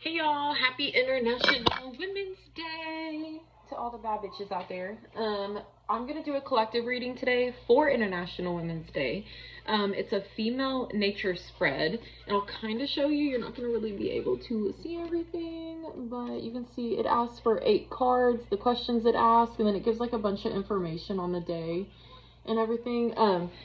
Hey y'all, happy International Women's Day to all the bad bitches out there. I'm gonna do a collective reading today for International Women's Day. It's a female nature spread, and I'll kind of show you. You're not gonna really be able to see everything, but you can see it asks for 8 cards, the questions it asks, and then it gives like a bunch of information on the day and everything.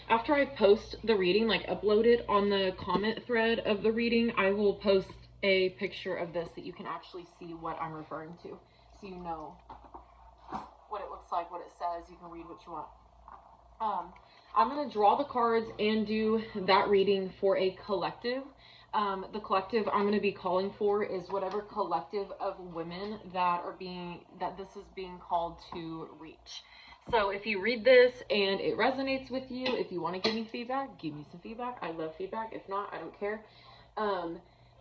After I post the reading, like upload it on the comment thread of the reading, I will post a picture of this that you can actually see what I'm referring to, so you know what it looks like, what it says. You can read what you want. I'm going to draw the cards and do that reading for a collective. The collective I'm going to be calling for is whatever collective of women that this is being called to reach. So if you read this and it resonates with you, if you want to give me feedback, give me some feedback. I love feedback. If not, I don't care.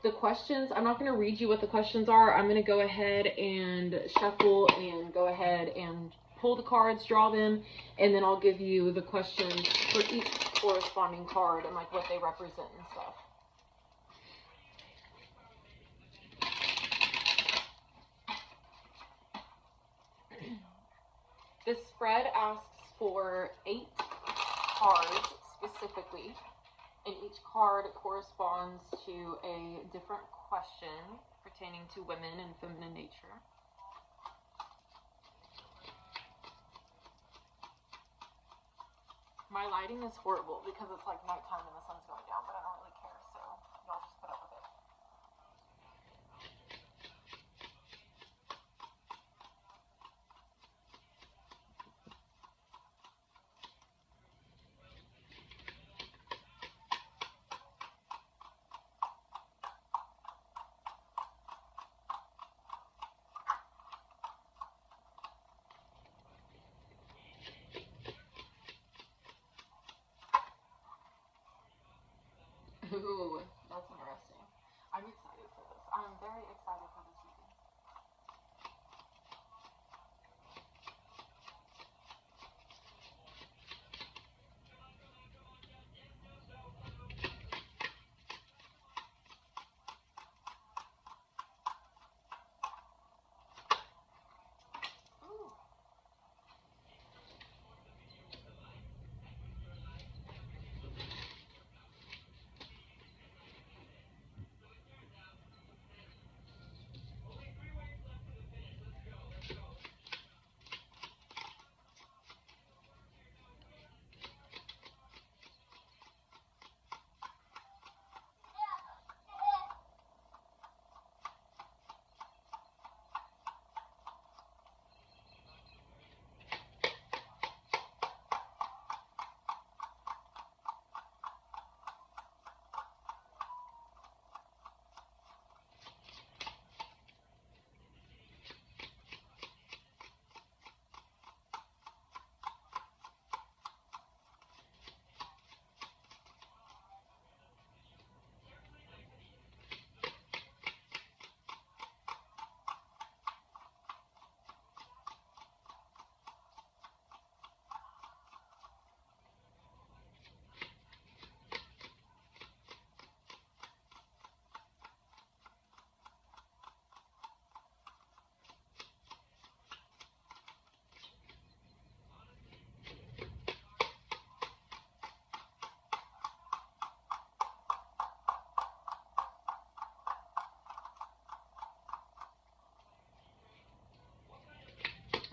The questions, I'm not going to read you what the questions are. I'm going to go ahead and shuffle and go ahead and pull the cards, draw them, and then I'll give you the questions for each corresponding card and like what they represent and stuff. This spread asks for 8 cards specifically, and each card corresponds to a different question pertaining to women and feminine nature. My lighting is horrible because it's like nighttime and the sun's going down, but I don't really care, so y'all just put up with it. Ooh, that's interesting. I'm excited for this. I'm very excited for this reading. Ooh.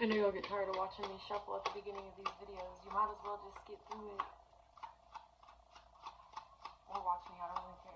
I know you'll get tired of watching me shuffle at the beginning of these videos. You might as well just skip through it. Or watch me, I don't really care.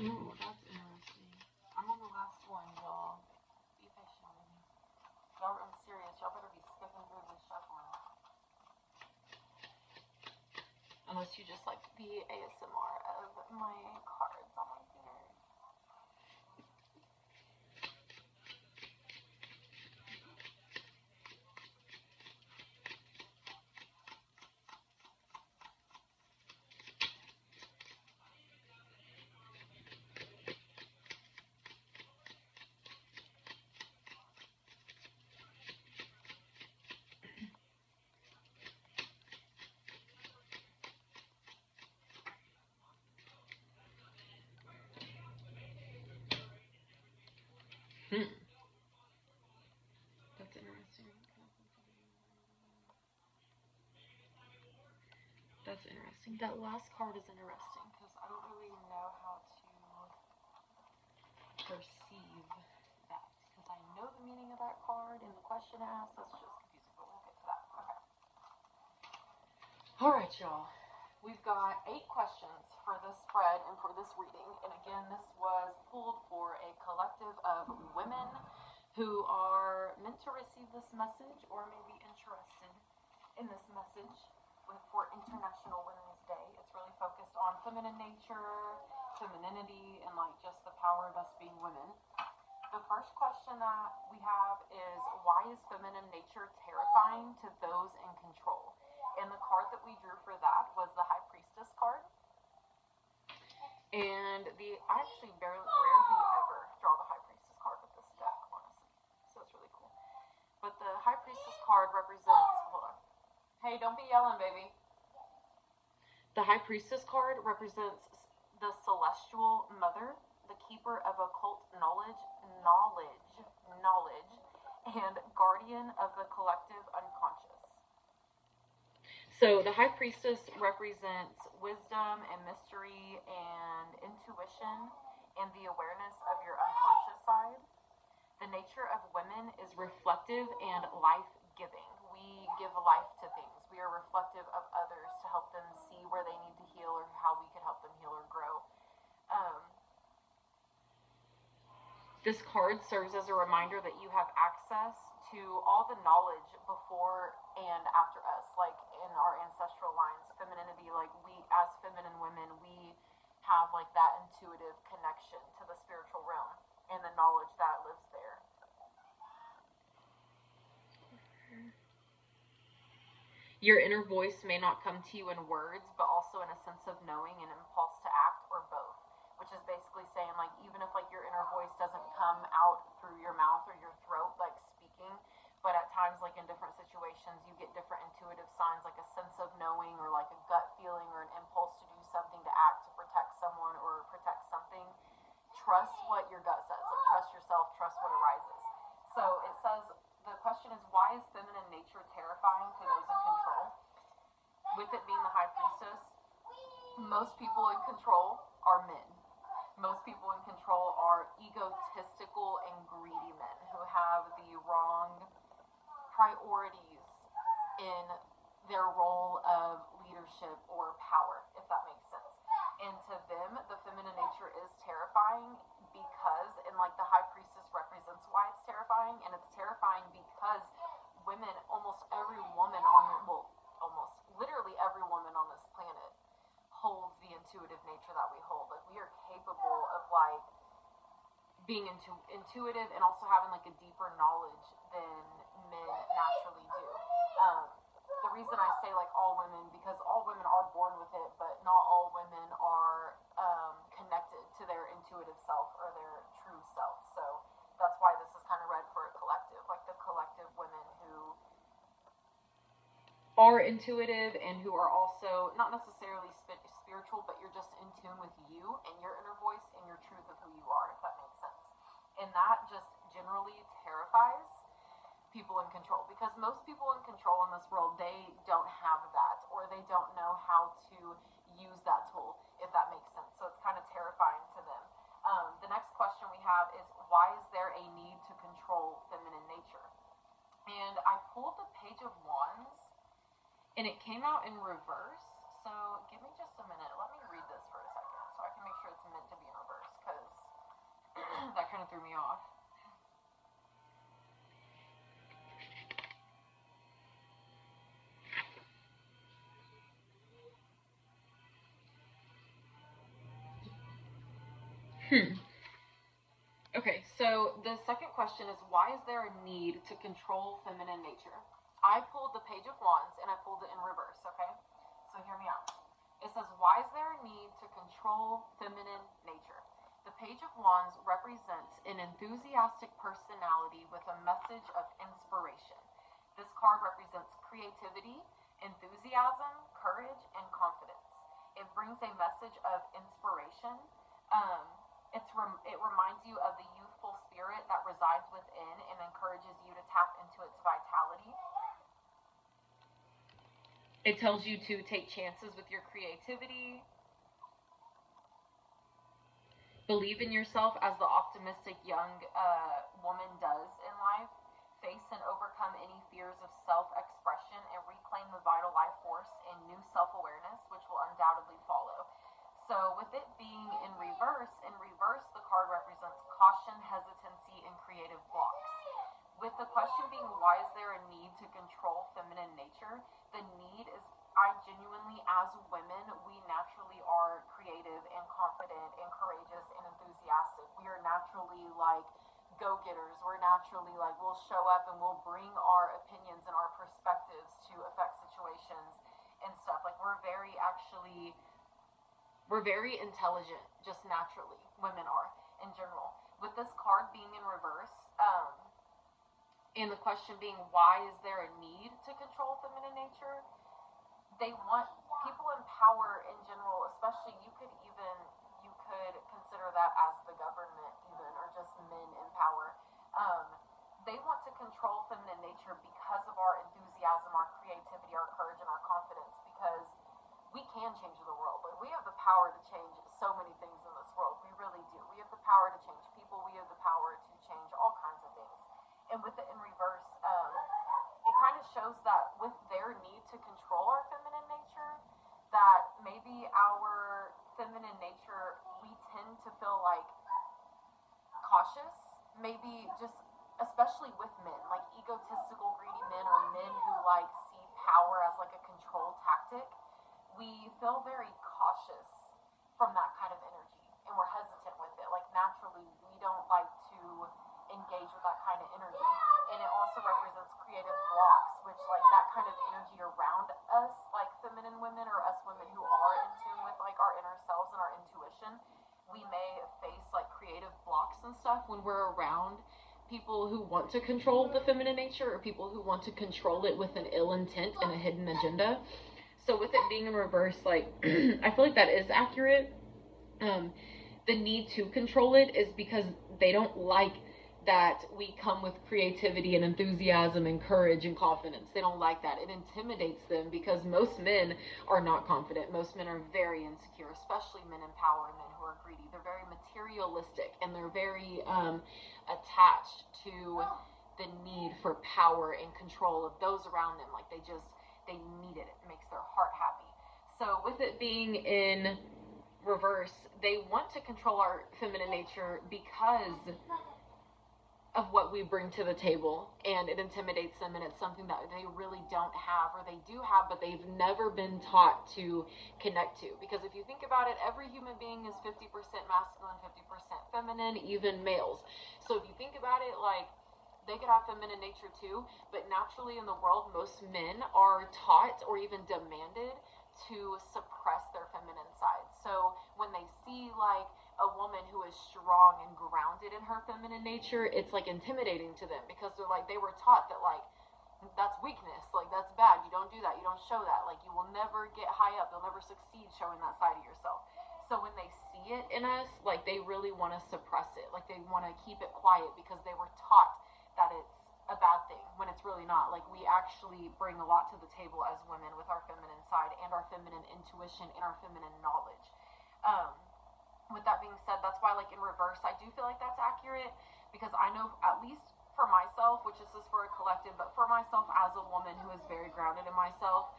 Oh, that's interesting. I'm on the last one, y'all. Be patient with me. Y'all, I'm serious. Y'all better be skipping through this shuffling. Unless you just like the ASMR of my cards on my fingers. That's interesting. That's interesting. That last card is interesting because I don't really know how to perceive that because I know the meaning of that card and the question asked. That's just confusing, but we'll get to that. Okay. All right, y'all. We've got 8 questions for this spread and for this reading. And again, this was pulled for a collective of women who are meant to receive this message or may be interested in this message for International Women's Day. It's really focused on feminine nature, femininity, and like just the power of us being women. The first question that we have is, why is feminine nature terrifying to those in control? And the card that we drew for that was the High Priestess card. And I actually rarely ever draw the High Priestess card with this deck, honestly. So it's really cool. But the High Priestess card represents, hold on. Hey, don't be yelling, baby. The High Priestess card represents the celestial mother, the keeper of occult knowledge, and guardian of the collective unconscious. So the High Priestess represents wisdom and mystery and intuition and the awareness of your unconscious side. The nature of women is reflective and life-giving. We give life to things. We are reflective of others to help them see where they need to heal or how we can help them heal or grow. This card serves as a reminder that you have access to all the knowledge before and after us, like in our ancestral lines, femininity, like we as feminine women, we have like that intuitive connection to the spiritual realm and the knowledge that lives there. Your inner voice may not come to you in words, but also in a sense of knowing and impulse to act, or both. Which is basically saying, like, even if like your inner voice doesn't come out through your mouth or your throat, like speaking, but at times, like in different situations, you get different intuitive signs, like a sense of knowing or like a gut feeling or an impulse to do something, to act, to protect someone or protect something. Trust what your gut says. Like, trust yourself, trust what arises. So it says, the question is, why is feminine nature terrifying to those in control? With it being the High Priestess, most people in control are men. Most people in control are egotistical and greedy men who have the wrong priorities in their role of leadership or power, if that makes sense. And to them, the feminine nature is terrifying because, and like the High Priestess represents why it's terrifying, and it's terrifying because women, almost every woman on the, well, almost literally every woman on this planet holds the intuitive nature that we hold. Like, we are capable of like being intuitive and also having like a deeper knowledge than men naturally do. The reason I say like all women, because all women are born with it, but not all women are connected to their intuitive self or their true self. So that's why this is kind of read for a collective, like the collective women who are intuitive and who are also not necessarily spiritual, but you're just in tune with you and your inner voice and your truth of who you are, if that makes sense. And that just generally terrifies people in control, because most people in control in this world, they don't have that, or they don't know how to use that tool, if that makes sense. So it's kind of terrifying to them. The next question we have is, why is there a need to control feminine nature? And I pulled the Page of Wands, and it came out in reverse. So give me just a minute. Let me read this for a second so I can make sure it's meant to be in reverse. me off. Okay, so the second question is, why is there a need to control feminine nature? I pulled the Page of Wands and I pulled it in reverse, okay? So hear me out. It says, why is there a need to control feminine nature? The Page of Wands represents an enthusiastic personality with a message of inspiration. This card represents creativity, enthusiasm, courage, and confidence. It brings a message of inspiration. It reminds you of the youthful spirit that resides within and encourages you to tap into its vitality. It tells you to take chances with your creativity. Believe in yourself as the optimistic young woman does in life. Face and overcome any fears of self-expression and reclaim the vital life force and new self-awareness, which will undoubtedly follow. So with it being in reverse, the card represents caution, hesitancy, and creative blocks. With the question being, why is there a need to control feminine nature? The need is, I genuinely, as women, we naturally are creative and confident and courageous and enthusiastic. We are naturally like go-getters. We're naturally like, we'll show up and we'll bring our opinions and our perspectives to affect situations and stuff. Like we're very intelligent, just naturally. Women are, in general. With this card being in reverse, and the question being, why is there a need to control feminine nature? They want people in power in general, especially you could consider that as the government even, or just men in power. They want to control feminine nature because of our enthusiasm, our creativity, our courage, and our confidence, because we can change the world. Like, we have the power to change so many things in this world. We really do. We have the power to change people. We have the power to change all kinds of things. And with it in reverse, it kind of shows that with their need to control our feminine nature, that maybe our feminine nature, we tend to feel like cautious, maybe just especially with men, like egotistical, greedy men, or men who like see power as like a control tactic. We feel very cautious from that kind of energy, and we're hesitant with it. Like, naturally, we don't like to engage with that kind of energy. And it also represents creative blocks, which, like, that kind of energy around us, like feminine women or us women who are in tune with like our inner selves and our intuition, we may face like creative blocks and stuff when we're around people who want to control the feminine nature, or people who want to control it with an ill intent and a hidden agenda. So with it being in reverse, like, I feel like that is accurate. The need to control it is because they don't like that we come with creativity and enthusiasm and courage and confidence. They don't like that. It intimidates them because most men are not confident. Most men are very insecure, especially men in power and men who are greedy. They're very materialistic, and they're very attached to the need for power and control of those around them. Like, they need it. It makes their heart happy. So with it being in reverse, they want to control our feminine nature because of what we bring to the table, and it intimidates them, and it's something that they really don't have, or they do have, but they've never been taught to connect to. Because if you think about it, every human being is 50% masculine, 50% feminine, even males. So if you think about it, like, they could have feminine nature too, but naturally in the world, most men are taught or even demanded to suppress their feminine side. So when they see like a woman who is strong and grounded in her feminine nature, it's like intimidating to them, because they're like, they were taught that like that's weakness, like that's bad, you don't do that, you don't show that, like you will never get high up, you'll never succeed showing that side of yourself. So when they see it in us, like they really want to suppress it, like they want to keep it quiet because they were taught that it's a bad thing, when it's really not. Like, we actually bring a lot to the table as women with our feminine side and our feminine intuition and our feminine knowledge. With that being said, that's why, like, in reverse, I do feel like that's accurate, because I know, at least for myself, which this is for a collective, but for myself as a woman who is very grounded in myself,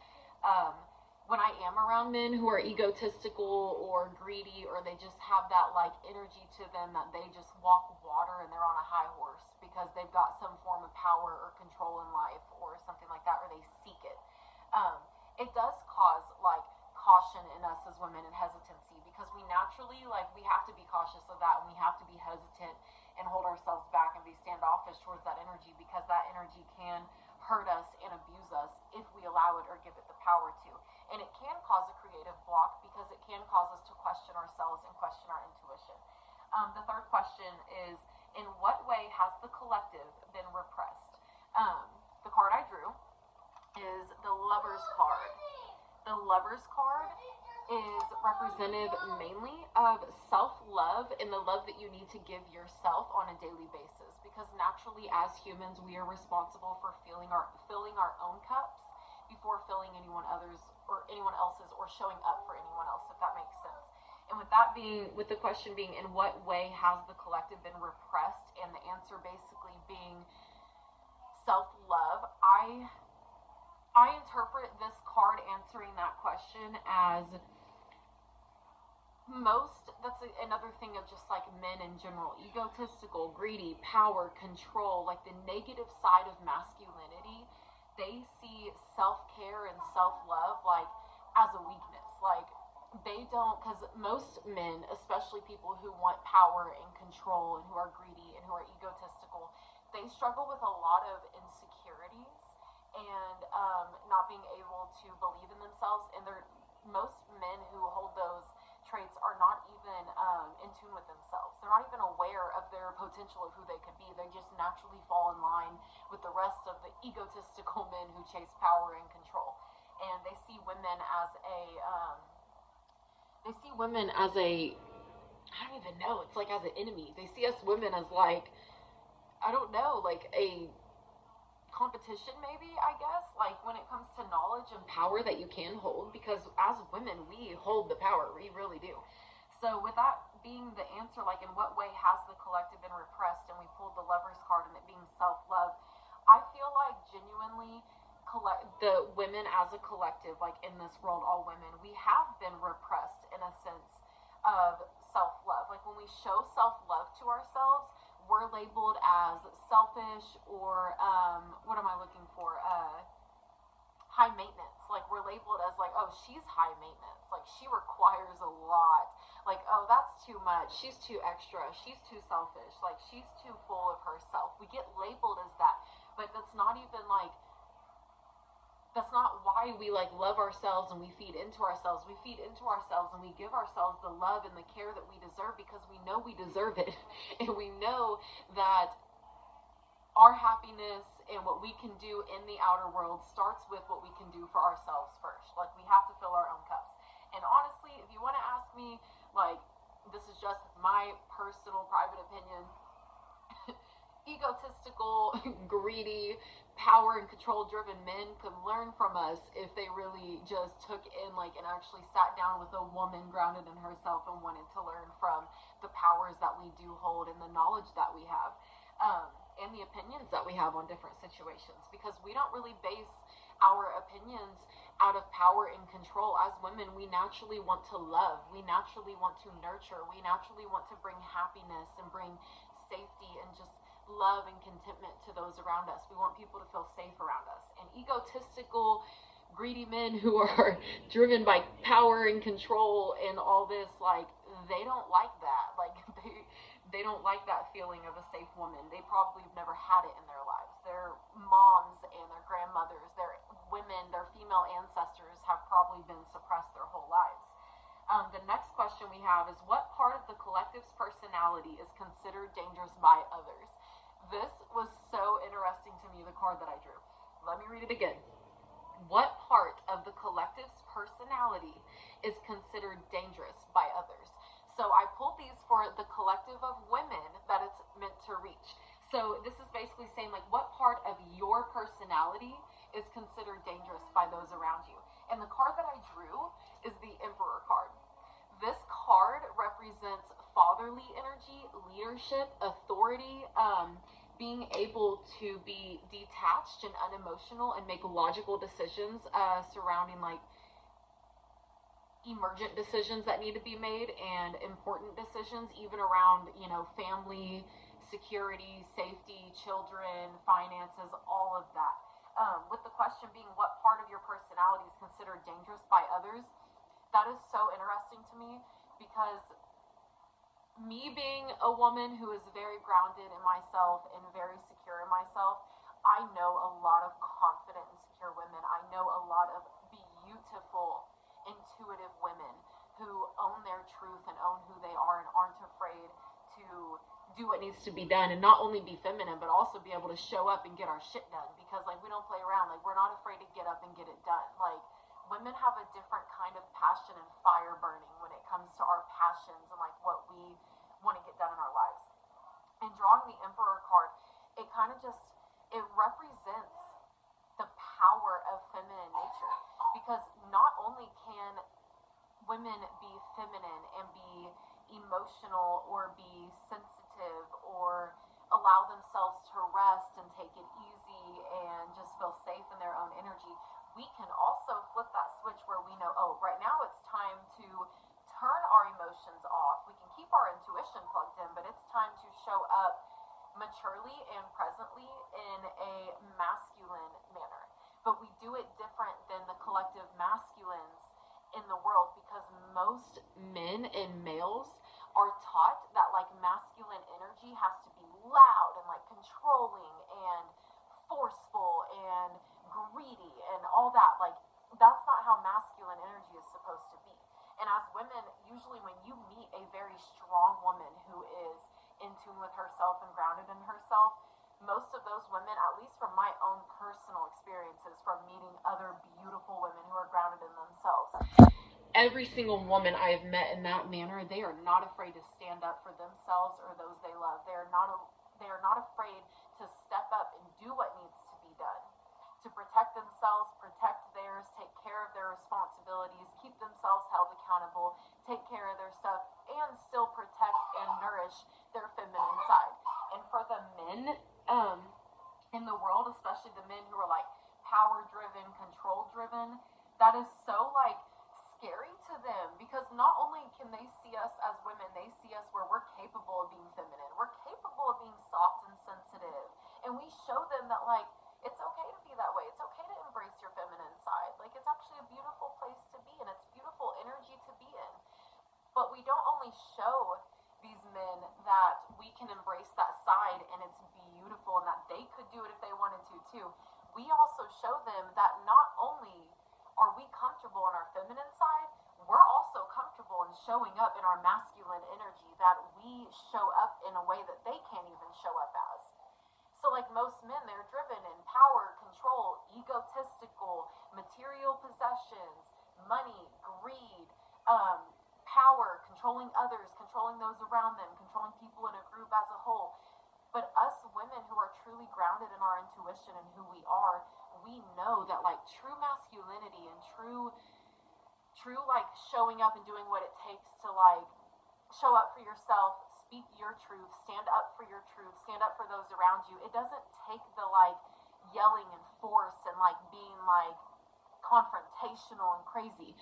when I am around men who are egotistical or greedy, or they just have that like energy to them that they just walk water and they're on a high horse because they've got some form of power or control in life or something like that, or they seek it. Um, it does cause like caution in us as women and hesitancy, because we naturally, like, we have to be cautious of that, and we have to be hesitant and hold ourselves back and be standoffish towards that energy, because that energy can hurt us and abuse us if we allow it or give it the power to. And it can cause a creative block because it can cause us to question ourselves and question our intuition. The third question is, in what way has the collective been repressed? The card I drew is the Lover's card. The Lover's card is representative mainly of self-love and the love that you need to give yourself on a daily basis, because naturally as humans we are responsible for filling our own cups before filling anyone else's or showing up for anyone else, if that makes sense. And with the question being, in what way has the collective been repressed, and the answer basically being self-love, I interpret this card answering that question as another thing of just like men in general, egotistical, greedy, power, control, like the negative side of masculinity. They see self-care and self-love like as a weakness. Like, they don't, because most men, especially people who want power and control and who are greedy and who are egotistical, they struggle with a lot of insecurities and not being able to believe in themselves. And most men who hold those traits are not even in tune with themselves. They're not even aware of their potential of who they could be. They just naturally fall in line with the rest of the egotistical men who chase power and control. And they see women as I don't even know, it's like as an enemy. They see us women as like, I don't know, like a competition, maybe, I guess, like when it comes to knowledge and power that you can hold, because as women we hold the power, we really do. So with that being the answer, like, in what way has the collective been repressed, and we pulled the Lover's card and it being self-love, I feel like genuinely the women as a collective, like in this world, all women, we have been repressed in a sense of self-love. Like when we show self-love to ourselves, we're labeled as selfish, or what am I looking for? High maintenance. Like, we're labeled as like, oh, she's high maintenance. Like, she requires a lot. Like, oh, that's too much. She's too extra. She's too selfish. Like, she's too full of herself. We get labeled as that, but that's not even like, that's not why we like love ourselves and we feed into ourselves. We feed into ourselves and we give ourselves the love and the care that we deserve, because we know we deserve it. And we know that our happiness and what we can do in the outer world starts with what we can do for ourselves first. Like, we have to fill our own cups. And honestly, if you want to ask me, like, this is just my personal private opinion, egotistical, greedy, power and control driven men could learn from us if they really just took in, like, and actually sat down with a woman grounded in herself and wanted to learn from the powers that we do hold and the knowledge that we have, and the opinions that we have on different situations, because we don't really base our opinions out of power and control. As women, we naturally want to love, we naturally want to nurture, we naturally want to bring happiness and bring safety and just love and contentment to those around us. We want people to feel safe around us. And egotistical, greedy men who are driven by power and control and all this, like, they don't like that. Like, they don't like that feeling of a safe woman. They probably have never had it in their lives. Their moms and their grandmothers, their women, their female ancestors have probably been suppressed their whole lives. The next question we have is, what part of the collective's personality is considered dangerous by others? This was so interesting to me, the card that I drew. Let me read it again. What part of the collective's personality is considered dangerous by others? So I pulled these for the collective of women that it's meant to reach. So this is basically saying, like, what part of your personality is considered dangerous by those around you? And the card that I drew is the Emperor card. This card represents fatherly energy, leadership, authority, being able to be detached and unemotional and make logical decisions surrounding, like, emergent decisions that need to be made and important decisions, even around, family, security, safety, children, finances, all of that. With the question being, what part of your personality is considered dangerous by others? That is so interesting to me because me being a woman who is very grounded in myself and very secure in myself, I know a lot of confident and secure women. I know a lot of beautiful, intuitive women who own their truth and own who they are and aren't afraid to do what needs to be done, and not only be feminine but also be able to show up and get our shit done, because like we don't play around. Like we're not afraid to get up and get it done. Like women have a different kind of passion and fire burning when it comes to our passions and like what we want to get done in our lives. And drawing the Emperor card, it kind of just, it represents the power of feminine nature, because not only can women be feminine and be emotional or be sensitive or allow themselves to rest and take it easy and just feel safe in their own energy, we can also flip that switch where we know, oh, right now it's time to turn our emotions off. We can keep our intuition plugged in, but it's time to show up maturely and presently in a masculine manner. But we do it different than the collective masculines in the world, because most men and males are taught that like masculine energy has to be loud and like controlling and forceful and greedy and all that. Like that's not how masculine energy is supposed to be. And as women, usually when you meet a very strong woman who is in tune with herself and grounded in herself, most of those women, at least from my own personal experiences from meeting other beautiful women who are grounded in themselves, every single woman I have met in that manner, they are not afraid to stand up for themselves or those they love. They are not afraid to step up and do what needs to be done to protect themselves, protect theirs, take care of their responsibilities, keep themselves held accountable, take care of their stuff, and still protect and nourish their feminine side. And for the men in the world, especially the men who are like power driven, control driven, that is so like scary to them, because not only can they see us as women, they see us where we're capable of being feminine, we're capable of being soft and sensitive, and we show them that like it's okay to be that way. It's okay to embrace your feminine side. Like it's actually a beautiful place to be and it's beautiful energy to be in. But we don't only show these men that we can embrace that side and it's beautiful and that they could do it if they wanted to too. We also show them that not only are we comfortable in our feminine side, we're also comfortable in showing up in our masculine energy, that we show up in a way that they can't even show up as. So like most men, they're driven in power, control, egotistical, material possessions, money, greed, power, controlling others, controlling those around them, controlling people in a group as a whole. But us women who are truly grounded in our intuition and who we are, we know that like true masculinity and true like showing up and doing what it takes to like show up for yourself, speak your truth, stand up for your truth, stand up for those around you. It doesn't take the like yelling and force and like being like confrontational and crazy.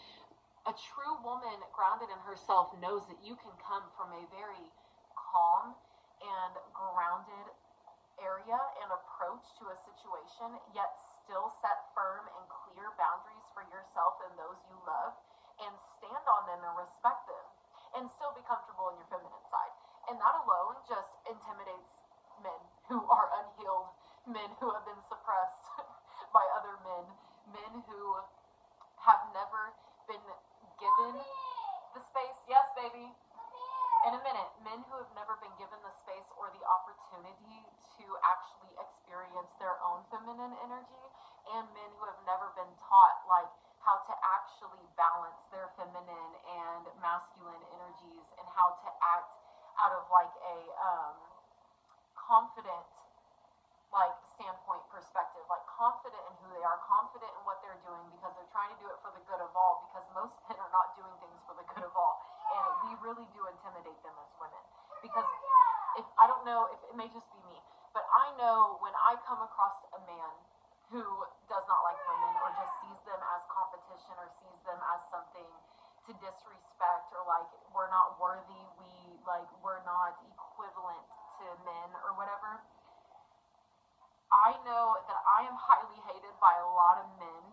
A true woman grounded in herself knows that you can come from a very calm and grounded area and approach to a situation, yet still set firm and clear boundaries for yourself and those you love, and stand on them and respect them, and still be comfortable in your feminine side. And that alone just intimidates men who are unhealed, men who have been suppressed by other men, men who have never been given the space. Yes, baby. In a minute. Men who have never been given the space or the opportunity to actually experience their own feminine energy, and men who have never been taught like how to actually balance their feminine and masculine energies, and how to act out of like a confident like standpoint perspective, like confident in who they are, confident in what they're doing, because they're trying to do it for the good of all, because most men are not doing things for the good of all. And we really do intimidate them as women, because if I don't know if it may just be me, but I know when I come across a man who does not like women or just sees them as competition or sees them as something to disrespect, or like we're not worthy, we're not equivalent to men or whatever. I know that I am highly hated by a lot of men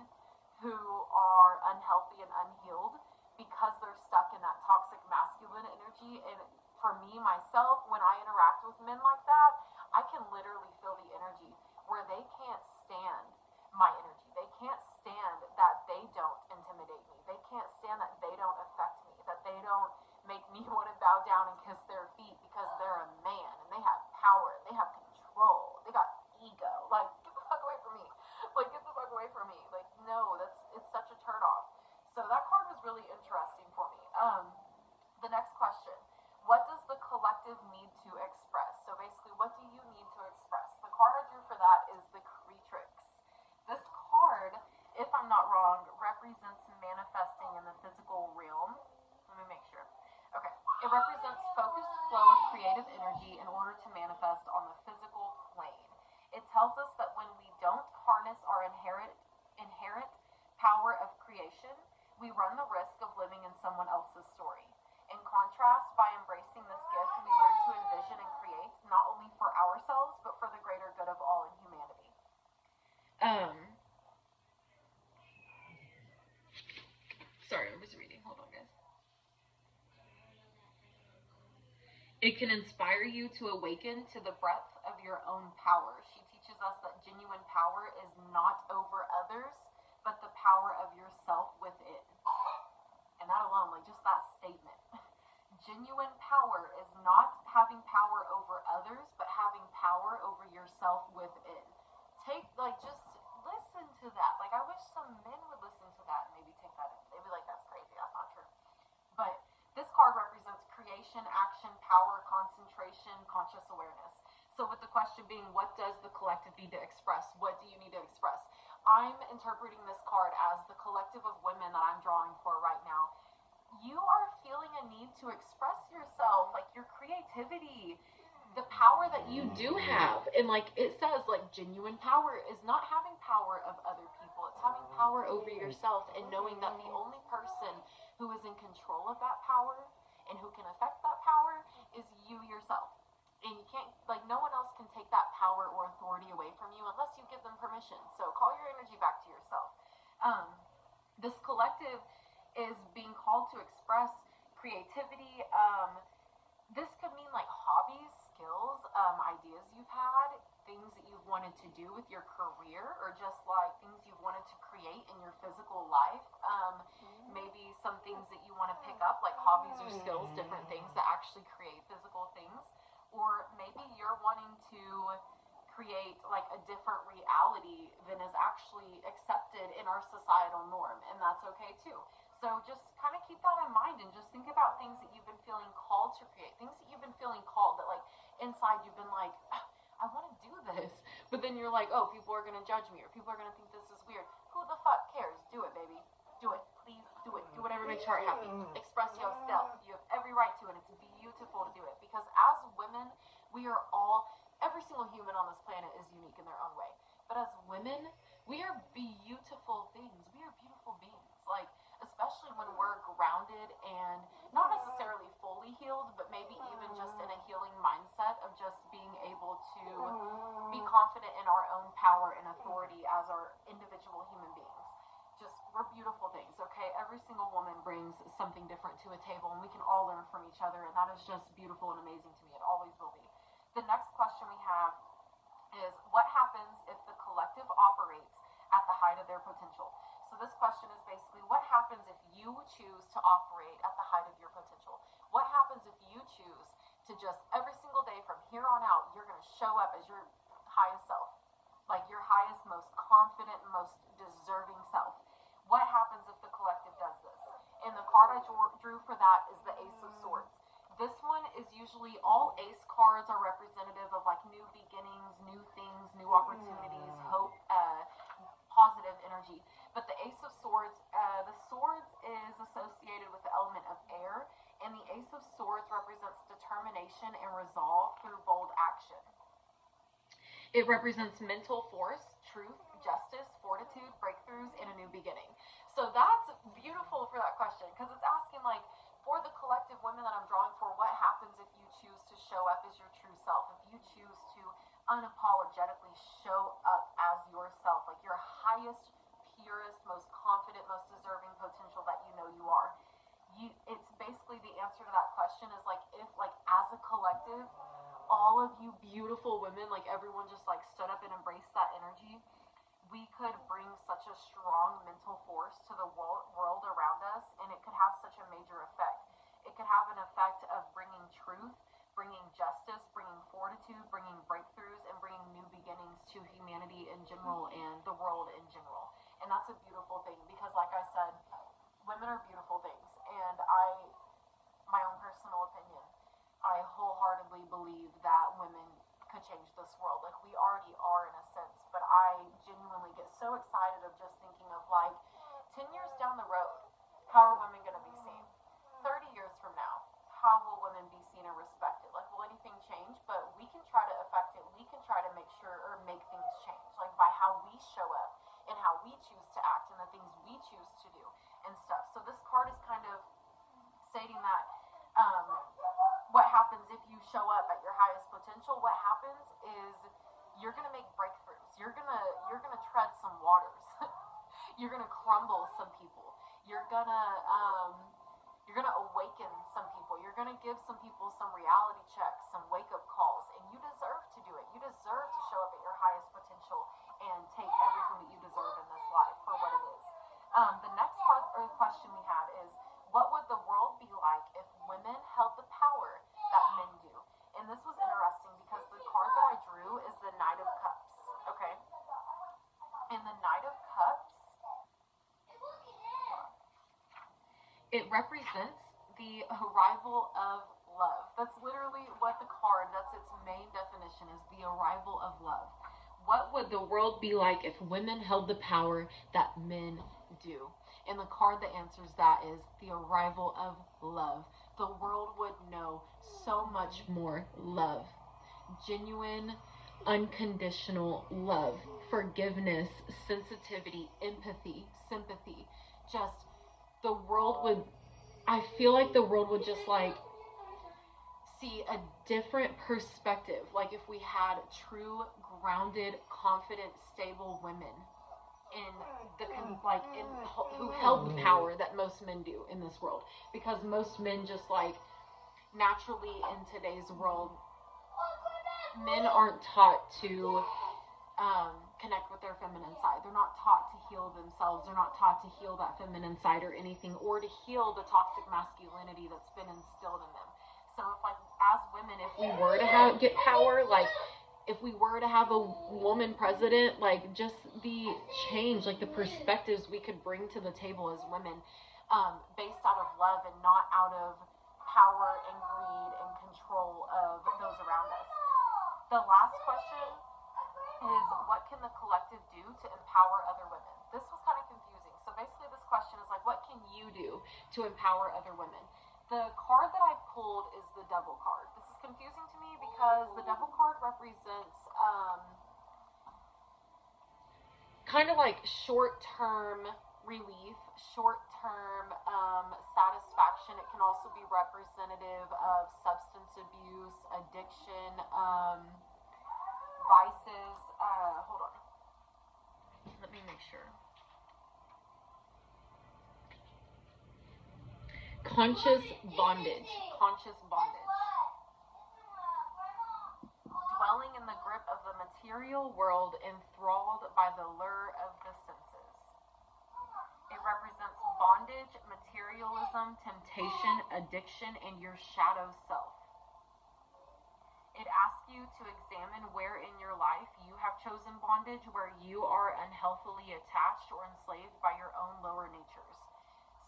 who are unhealthy and unhealed because they're stuck in that toxic masculine energy. And for me, myself, when I interact with men like that, I can literally feel the energy where they can't stand my energy. They can't stand that they don't intimidate me. They can't stand that they don't affect me, that they don't make me want to bow down and kiss their feet because they're a man and they have power, they have control, they got ego. Like, get the fuck away from me. Like, get the fuck away from me. Like, no, it's such a turn off. So that card was really interesting for me. The next question. What does the collective need to express? So basically, what do you need to express? The card I drew for that is the Creatrix. This card, if I'm not wrong, represents manifesting in the physical realm. Let me make sure. Okay. It represents focused flow of creative energy in order to manifest on the physical plane. It tells us that when we don't harness our inherent power of creation, we run the risk of living in someone else's story. In contrast, by embracing this gift, we learn to envision and create not only for ourselves, but for the greater good of all in humanity. Sorry, I was reading. Hold on, guys. It can inspire you to awaken to the breadth of your own power. She teaches us that genuine power is not over others, but the power of yourself within. And that alone, like just that statement. Genuine power is not having power over others, but having power over yourself within. Just listen to that. Like, I wish some men would listen to that and maybe take that in. They'd be like, that's crazy, that's not true. But this card represents creation, action, power, concentration, conscious awareness. So with the question being, what does the collective need to express? What do you need to express? I'm interpreting this card as the collective of women that I'm drawing for right now. You are feeling a need to express yourself, like your creativity, the power that you do have. And like it says, like genuine power is not having power of other people. It's having power over yourself and knowing that the only person who is in control of that power and who can affect that power is you yourself. And you can't, like, no one else can take that power or authority away from you unless you give them permission. So call your energy back to yourself. This collective is being called to express creativity. This could mean like hobbies, skills, ideas you've had, things that you've wanted to do with your career, or just like things you've wanted to create in your physical life. Maybe some things that you want to pick up, like hobbies or skills, different things that actually create physical things. Or maybe you're wanting to create like a different reality than is actually accepted in our societal norm, and that's okay too. So just kind of keep that in mind and just think about things that you've been feeling called to create, things that you've been feeling called that like inside you've been like, I want to do this, but then you're like, oh, people are going to judge me, or people are going to think this is weird. Who the fuck cares? Do it, baby. Do it. Please do it. Do whatever makes your heart happy. Express yourself. You have every right to it. It's beautiful to do it, because as women, we are all, every single human on this planet is unique in their own way. But as women, we are beautiful things. We are beautiful beings. Like, especially when we're grounded and not necessarily fully healed, but maybe even just in a healing mindset of just being able to be confident in our own power and authority as our individual human beings. Just, we're beautiful things, okay? Every single woman brings something different to a table, and we can all learn from each other, and that is just beautiful and amazing to me. It always will be. The next question we have is, what happens if the collective operates at the height of their potential? So this question is basically, what happens if you choose to operate at the height of your potential? What happens if you choose to just every single day from here on out, you're going to show up as your highest self, like your highest, most confident, most deserving self? What happens if the collective does this? And the card I drew for that is the Ace of Swords. This one is usually, all ace cards are representative of like new beginnings, new things, new opportunities, hope, positive energy. But the Ace of Swords, the swords is associated with the element of air, and the Ace of Swords represents determination and resolve through bold action. It represents mental force, truth, justice, fortitude, breakthroughs, and a new beginning. So that's beautiful for that question, because it's asking, like, for the collective women that I'm drawing for, what happens if you choose to show up as your true self? If you choose to unapologetically show up as yourself, like your highest, purest, most confident, most deserving potential that you know you are. It's basically the answer to that question is like, if like as a collective, all of you beautiful women, like everyone just like stood up and embraced that energy, we could bring such a strong mental force to the world around us, and it could have such a major effect. It could have an effect of bringing truth, bringing justice, bringing fortitude, bringing breakthroughs, and bringing new beginnings to humanity in general and the world in general. And that's a beautiful thing, because like I said, women are beautiful things, and my own personal opinion, I wholeheartedly believe that women could change this world. Like, we already are in a sense, but I genuinely get so excited of just thinking of like 10 years down the road, how are women going to be seen? 30 years from now, how will women be seen and respected? Like, will anything change? But we can try to affect it. We can try to make sure or make things change, like by how we show up and how we choose to act and the things we choose to do and stuff. So this card is kind of stating that what happens if you show up at your highest potential? What happens is you're gonna make breakthroughs. You're gonna tread some waters. You're gonna crumble some people. You're gonna awaken some people. You're gonna give some people some reality checks, some wake up calls, and you deserve to do it. You deserve to show up at your highest potential and take everything that you deserve in this life for what it is. The next part or question we had is, what would the world be like if women held the power that men do? And this was interesting because the card that I drew is the Knight of Cups, okay? And the Knight of Cups, it represents the arrival of love. That's literally what the card, that's its main definition, is the arrival of love. What would the world be like if women held the power that men do? And the card that answers that is the arrival of love. The world would know so much more love. Genuine, unconditional love, forgiveness, sensitivity, empathy, sympathy. Just the world would, I feel like the world would just like see a different perspective. Like if we had true, grounded, confident, stable women in who held the power that most men do in this world, because most men just like naturally in today's world, men aren't taught to connect with their feminine side. They're not taught to heal themselves. They're not taught to heal that feminine side or anything, or to heal the toxic masculinity that's been instilled in them. So if like as women, if we were to get power, like if we were to have a woman president, like just the change, like the perspectives we could bring to the table as women, based out of love and not out of power and greed and control of those around us. The last question is, what can the collective do to empower other women? This was kind of confusing. So basically this question is like, what can you do to empower other women? The card that I pulled is the Devil card. This is confusing to me because the Devil card represents kind of like short-term relief, short-term satisfaction. It can also be representative of substance abuse, addiction, vices. Hold on. Let me make sure. Conscious bondage. Conscious bondage. Dwelling in the grip of the material world, enthralled by the lure of the senses. It represents bondage, materialism, temptation, addiction, and your shadow self. It asks you to examine where in your life you have chosen bondage, where you are unhealthily attached or enslaved by your own lower natures.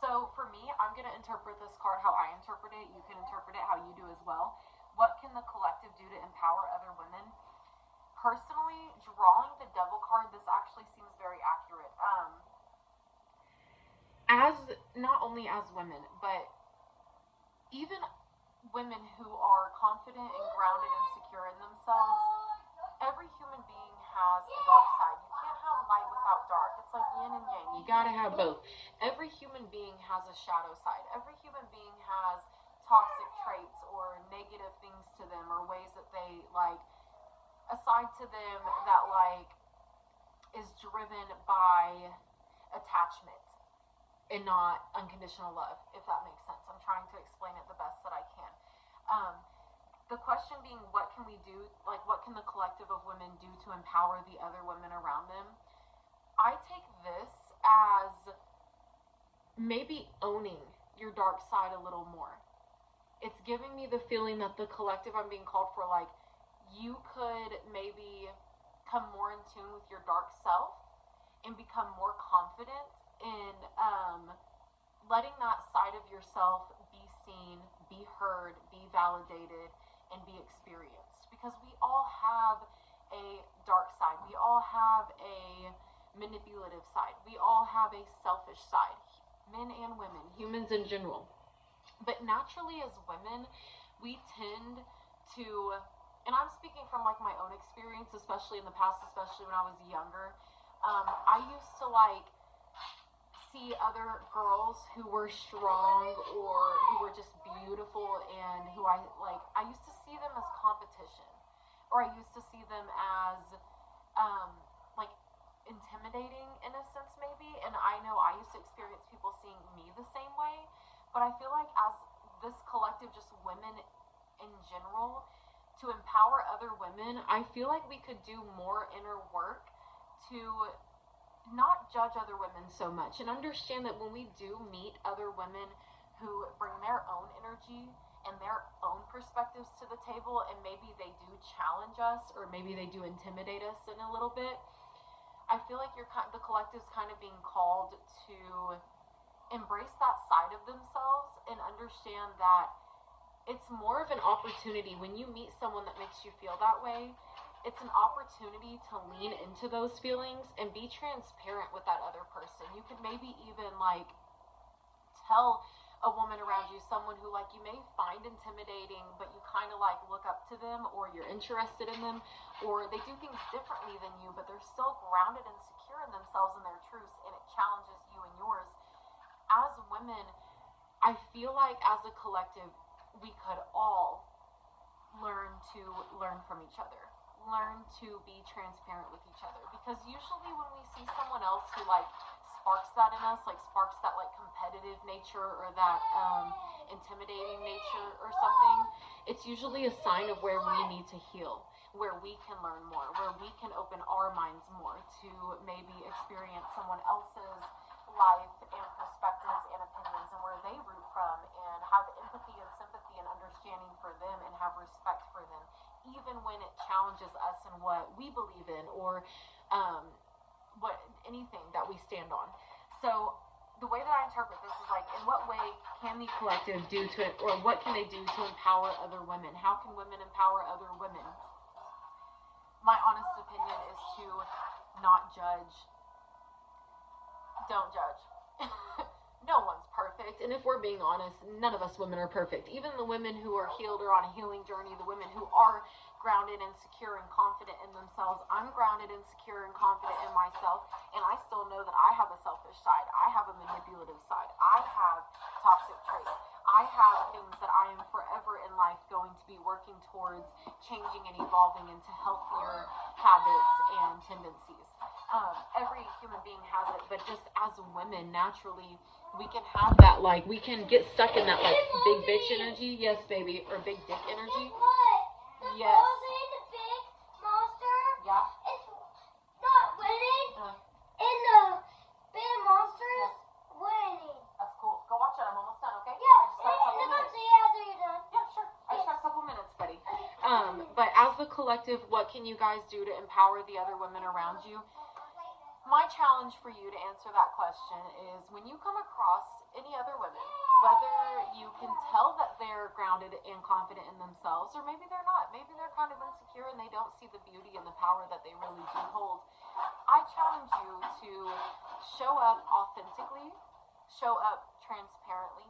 So for me, I'm going to interpret this card how I interpret it. You can interpret it how you do as well. What can the collective do to empower other women? Personally, drawing the Devil card, this actually seems very accurate. As not only as women, but even women who are confident and grounded and secure in themselves, every human being has a dark side. You can't have light without dark. It's It's like yin and yang. You gotta have both. Every human being has a shadow side. Every human being has toxic traits or negative things to them or ways that they like a side to them that like is driven by attachment and not unconditional love, if that makes sense. I'm trying to explain it the best that I can. The question being, what can we do? Like, what can the collective of women do to empower the other women around them? I take this as maybe owning your dark side a little more. It's giving me the feeling that the collective I'm being called for, like, you could maybe come more in tune with your dark self and become more confident in letting that side of yourself be seen, be heard, be validated, and be experienced. Because we all have a dark side. We all have a manipulative side. We all have a selfish side. Men and women, humans in general. But naturally as women, we tend to, and I'm speaking from like my own experience, especially in the past, especially when I was younger. I used to like see other girls who were strong or who were just beautiful and who I used to see them as competition, or I used to see them as like intimidating in a sense maybe. And I know I used to experience people seeing me the same way, but I feel like as this collective, just women in general, to empower other women, I feel like we could do more inner work to not judge other women so much and understand that when we do meet other women who bring their own energy and their own perspectives to the table, and maybe they do challenge us or maybe they do intimidate us in a little bit, I feel like the collective's kind of being called to embrace that side of themselves and understand that it's more of an opportunity when you meet someone that makes you feel that way. It's an opportunity to lean into those feelings and be transparent with that other person. You could maybe even like tell a woman around you, someone who like you may find intimidating, but you kind of like look up to them, or you're interested in them, or they do things differently than you, but they're still grounded and secure in themselves and their truths, and it challenges you and yours. As women, I feel like as a collective, we could all learn from each other. Learn to be transparent with each other, because usually when we see someone else who like sparks that in us, like sparks that like competitive nature or that intimidating nature or something, it's usually a sign of where we need to heal, where we can learn more, where we can open our minds more to maybe experience someone else's life and perspectives and opinions and where they root from, and have empathy and sympathy and understanding for them and have respect for them, even when it challenges us in what we believe in, or what anything that we stand on. So the way that I interpret this is like, in what way can the collective do to it, or what can they do to empower other women? How can women empower other women? My honest opinion is to not judge. Don't judge. No one's perfect, and if we're being honest, none of us women are perfect. Even the women who are healed or on a healing journey, the women who are grounded and secure and confident in themselves. I'm grounded and secure and confident in myself, and I still know that I have a selfish side. I have a manipulative side. I have toxic traits. I have things that I am forever in life going to be working towards changing and evolving into healthier habits and tendencies. Every human being has it, but just as women, naturally, we can have that, like, we can get stuck in that, like, big bitch energy, yes, baby, or big dick energy. Yes. The big monster. Yeah. It's not winning, and the big monster is winning. That's cool. Go watch it. I'm almost done, okay? Yeah. I just got a couple minutes. See after you're done. Yeah, sure. I just got a couple minutes, buddy. But as the collective, what can you guys do to empower the other women around you? My challenge for you to answer that question is, when you come across any other women, whether you can tell that they're grounded and confident in themselves, or maybe they're not, maybe they're kind of insecure and they don't see the beauty and the power that they really do hold, I challenge you to show up authentically, show up transparently,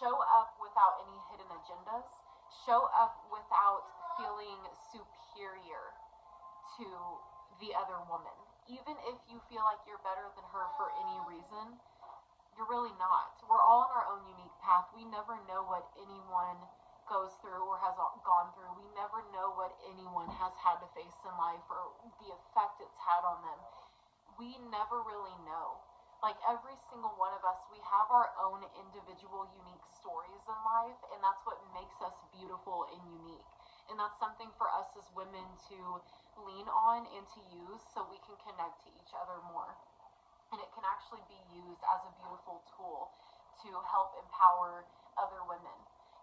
show up without any hidden agendas, show up without feeling superior to the other woman. even if you feel like you're better than her for any reason, you're really not. We're all on our own unique path. We never know what anyone goes through or has gone through. We never know what anyone has had to face in life or the effect it's had on them. We never really know. Like every single one of us, we have our own individual unique stories in life, and that's what makes us beautiful and unique. And that's something for us as women to lean on and to use so we can connect to each other more. And it can actually be used as a beautiful tool to help empower other women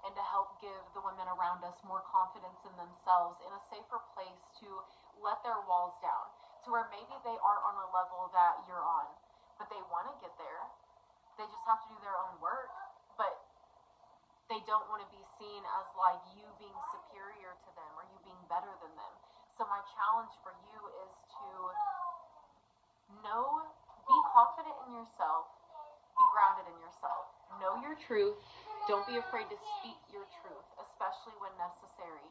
and to help give the women around us more confidence in themselves, in a safer place to let their walls down, to where maybe they aren't on a level that you're on, but they want to get there. They just have to do their own work, but they don't want to be seen as like you being superior to them or you being better than them. So my challenge for you is to know, be confident in yourself, be grounded in yourself. Know your truth. Don't be afraid to speak your truth, especially when necessary.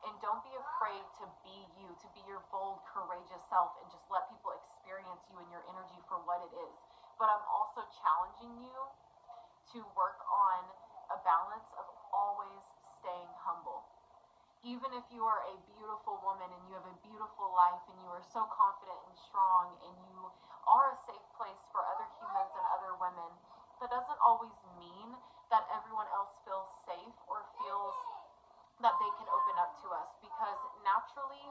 And don't be afraid to be you, to be your bold, courageous self, and just let people experience you and your energy for what it is. But I'm also challenging you to work on a balance of always staying humble. Even if you are a beautiful woman and you have a beautiful life and you are so confident and strong and you are a safe place for other humans and other women, that doesn't always mean that everyone else feels safe or feels that they can open up to us, because naturally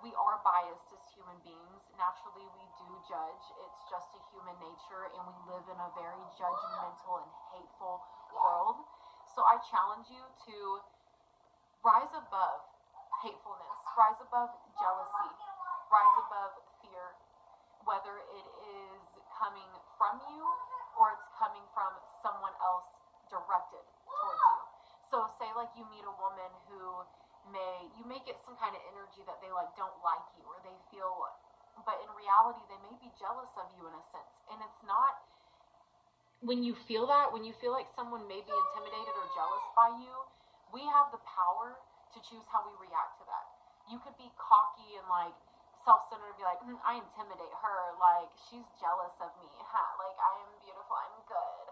we are biased as human beings. Naturally we do judge. It's just a human nature, and we live in a very judgmental and hateful world. So I challenge you to rise above hatefulness, rise above jealousy, rise above fear, whether it is coming from you or it's coming from someone else directed towards you. So say like you meet a woman who you may get some kind of energy that they like don't like you, or they feel, but in reality they may be jealous of you in a sense. And it's not, when you feel that, when you feel like someone may be intimidated or jealous by you, we have the power to choose how we react to that. You could be cocky and like self-centered and be like, I intimidate her, like she's jealous of me, like I am beautiful, I'm good.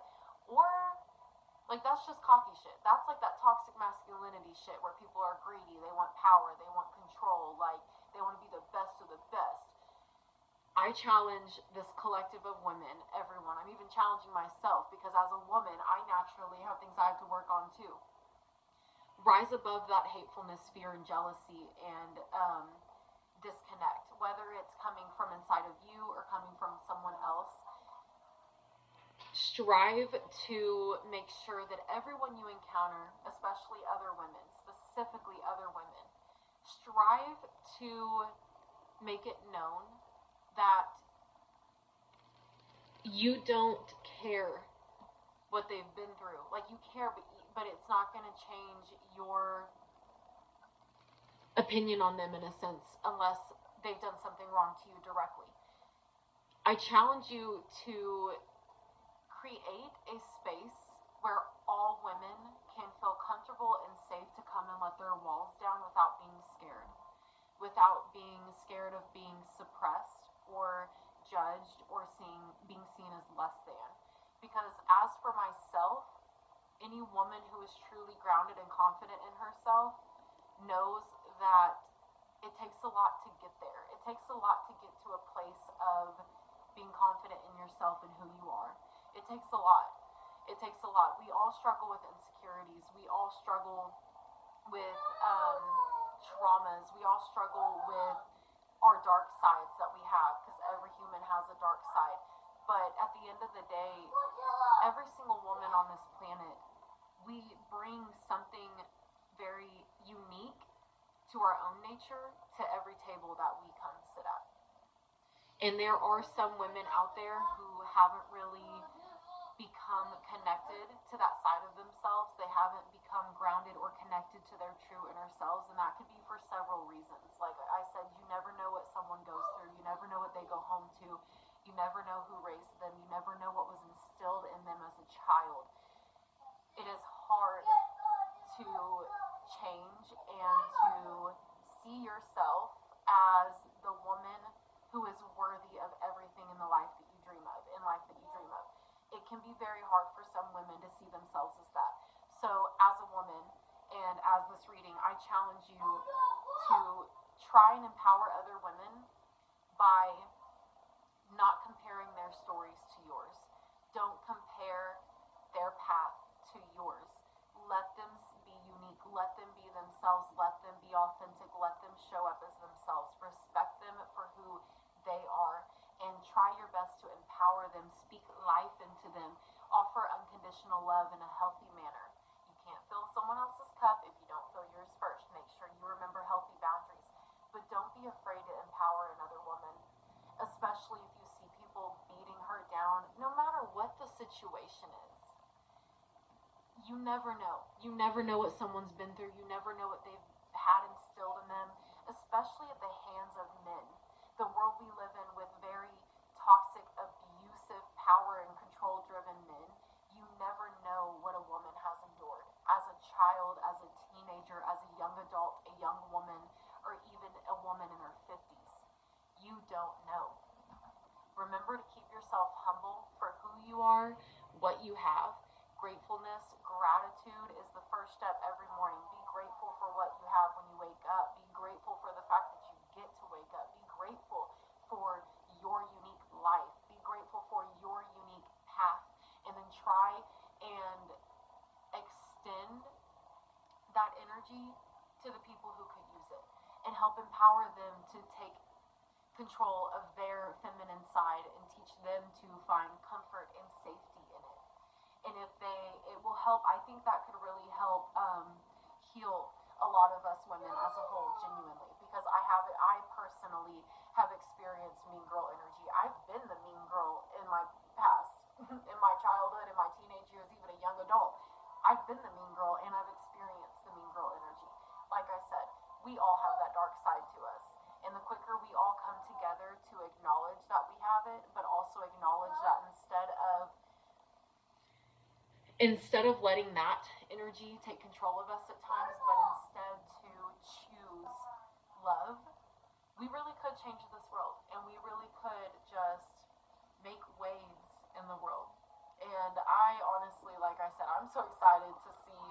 Or like that's just cocky shit. That's like that toxic masculinity shit where people are greedy, they want power, they want control, like they want to be the best of the best. I challenge this collective of women, everyone. I'm even challenging myself, because as a woman, I naturally have things I have to work on too. Rise above that hatefulness, fear, and jealousy, and disconnect, whether it's coming from inside of you or coming from someone else. Strive to make sure that everyone you encounter, especially other women, specifically other women, strive to make it known that you don't care what they've been through. Like you care, but it's not going to change your opinion on them in a sense, unless they've done something wrong to you directly. I challenge you to create a space where all women can feel comfortable and safe to come and let their walls down without being scared, without being scared of being suppressed or judged or being seen as less than. Because as for myself, any woman who is truly grounded and confident in herself knows that it takes a lot to get there. It takes a lot to get to a place of being confident in yourself and who you are. It takes a lot. It takes a lot. We all struggle with insecurities. We all struggle with traumas. We all struggle with our dark sides that we have, because every human has a dark side. But at the end of the day, every single woman on this planet, we bring something very unique to our own nature to every table that we come sit at. And there are some women out there who haven't really become connected to that side of themselves. They haven't become grounded or connected to their true inner selves, and that could be for several reasons. Like I said, you never know what someone goes through. You never know what they go home to. You never know who raised them. You never know what was instilled in them as a child. It is hard to change and to see yourself as the woman who is worthy of everything in the life that you dream of, in life that you dream of. It can be very hard for some women to see themselves as that. So as a woman, and as this reading, I challenge you to try and empower other women by not comparing their stories to yours. Don't compare their path to yours. Let them be unique. Let them be themselves. Let them be authentic. Let them show up as themselves. Respect them for who they are. And try your best to empower them. Speak life into them. Offer unconditional love in a healthy manner. You can't fill someone else's cup if you don't fill yours first. Make sure you remember healthy boundaries. But don't be afraid to empower another woman, especially if you see people beating her down, no matter what the situation is. You never know. You never know what someone's been through. You never know what they've had instilled in them, especially at the hands of men. The world we live in with very toxic, abusive, power and control-driven men, you never know what a woman has endured. As a child, as a teenager, as a young adult, a young woman, or even a woman in her 50s. You don't know. Remember to keep yourself humble for who you are, what you have. Gratefulness, gratitude is the first step every morning. Be grateful for what you have when you wake up. Be grateful for the fact that you get to wake up. Be grateful for your unique life. Be grateful for your unique path. And then try and extend that energy to the people who could use it and help empower them to take control of their feminine side and teach them to find comfort and safety in it. And it will help. I think that could really help heal a lot of us women as a whole, genuinely, because I personally have experienced mean girl energy. I've been the mean girl in my past, in my childhood, in my teenage years, even a young adult. I've been the mean girl, and I've experienced the mean girl energy. Like I said, we all have that dark side to us. And the quicker we all come together to acknowledge that we have it, but also acknowledge that instead of letting that energy take control of us at times, but instead to choose love, we really could change this world, and we really could just make waves in the world. And I honestly, like I said, I'm so excited to see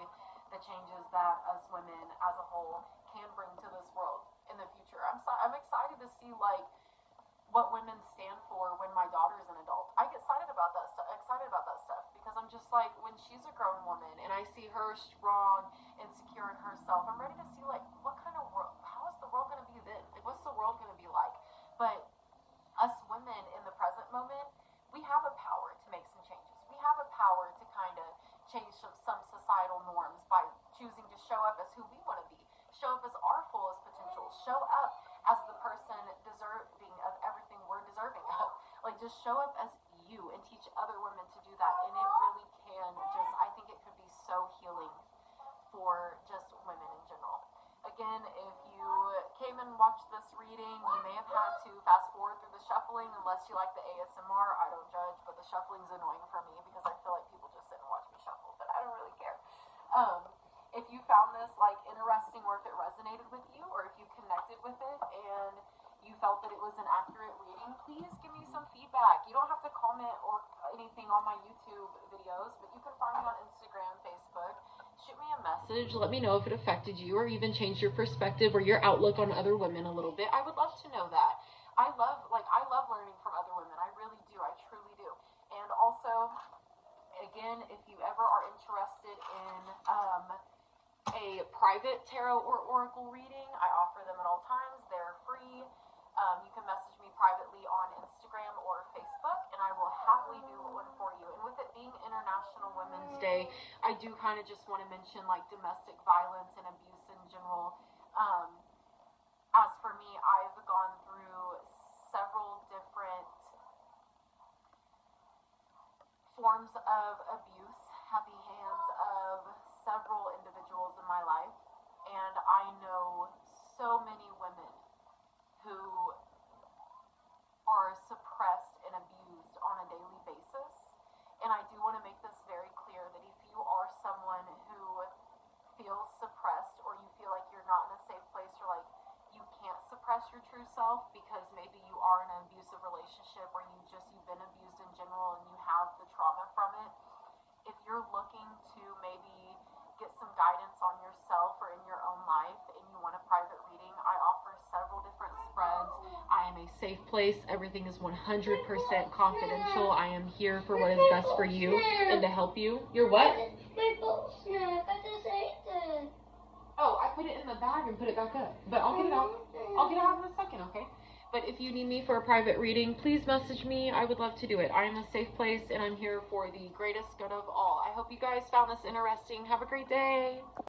the changes that us women as a whole can bring to this world in the future. I'm excited to see what women stand for when my daughter's an adult. I get excited about that stuff because I'm just like, when she's a grown woman and I see her strong and secure in herself, I'm ready to see what kind of world, how is the world going to be then? What's the world going to be like? But us women in the present moment, we have a power to make some changes. We have a power to kind of change some societal norms by choosing to show up as who we want to be, show up as our fullest potential, show up as the person deserving of everything we're deserving of. Just show up as you and teach other women to do that. And it really can I think it could be so healing for just women in general. Again, if you came and watched this reading, you may have had to fast forward through the shuffling unless you like the ASMR. I don't judge, but the shuffling's annoying for me because I feel like people just sit and watch me shuffle, but I don't really care. If you found this interesting, or if it resonated with you, or if you connected with it and you felt that it was an accurate reading, please give me some feedback. You don't have to comment or anything on my YouTube videos, but you can find me on Instagram, Facebook. Shoot me a message. Let me know if it affected you or even changed your perspective or your outlook on other women a little bit. I would love to know that. I love learning from other women. I really do. I truly do. And also, again, if you ever are interested in a private tarot or oracle reading, I offer them at all times. They're free. You can message me privately on Instagram or Facebook, and I will happily do one for you. And with it being International Women's Day, I do kind of just want to mention domestic violence and abuse in general. As for me, I've gone through several different forms of abuse at the hands of several individuals in my life, and I know so many women who are suppressed and abused on a daily basis. And I do want to make this very clear that if you are someone who feels suppressed, or you feel like you're not in a safe place, or you can't suppress your true self, because maybe you are in an abusive relationship or you've been abused in general and you have the trauma from it. If you're looking to maybe get some guidance on yourself or in your own life and you want a private reading, I offer several different spreads. I am a safe place. Everything is 100% confidential. I am here for what is best for you and to help you. You're what? My bowl snack. I just ate it. Oh, I put it in the bag and put it back up. But I'll get it out. I'll get it out in a second, okay? But if you need me for a private reading, please message me. I would love to do it. I am a safe place, and I'm here for the greatest good of all. I hope you guys found this interesting. Have a great day.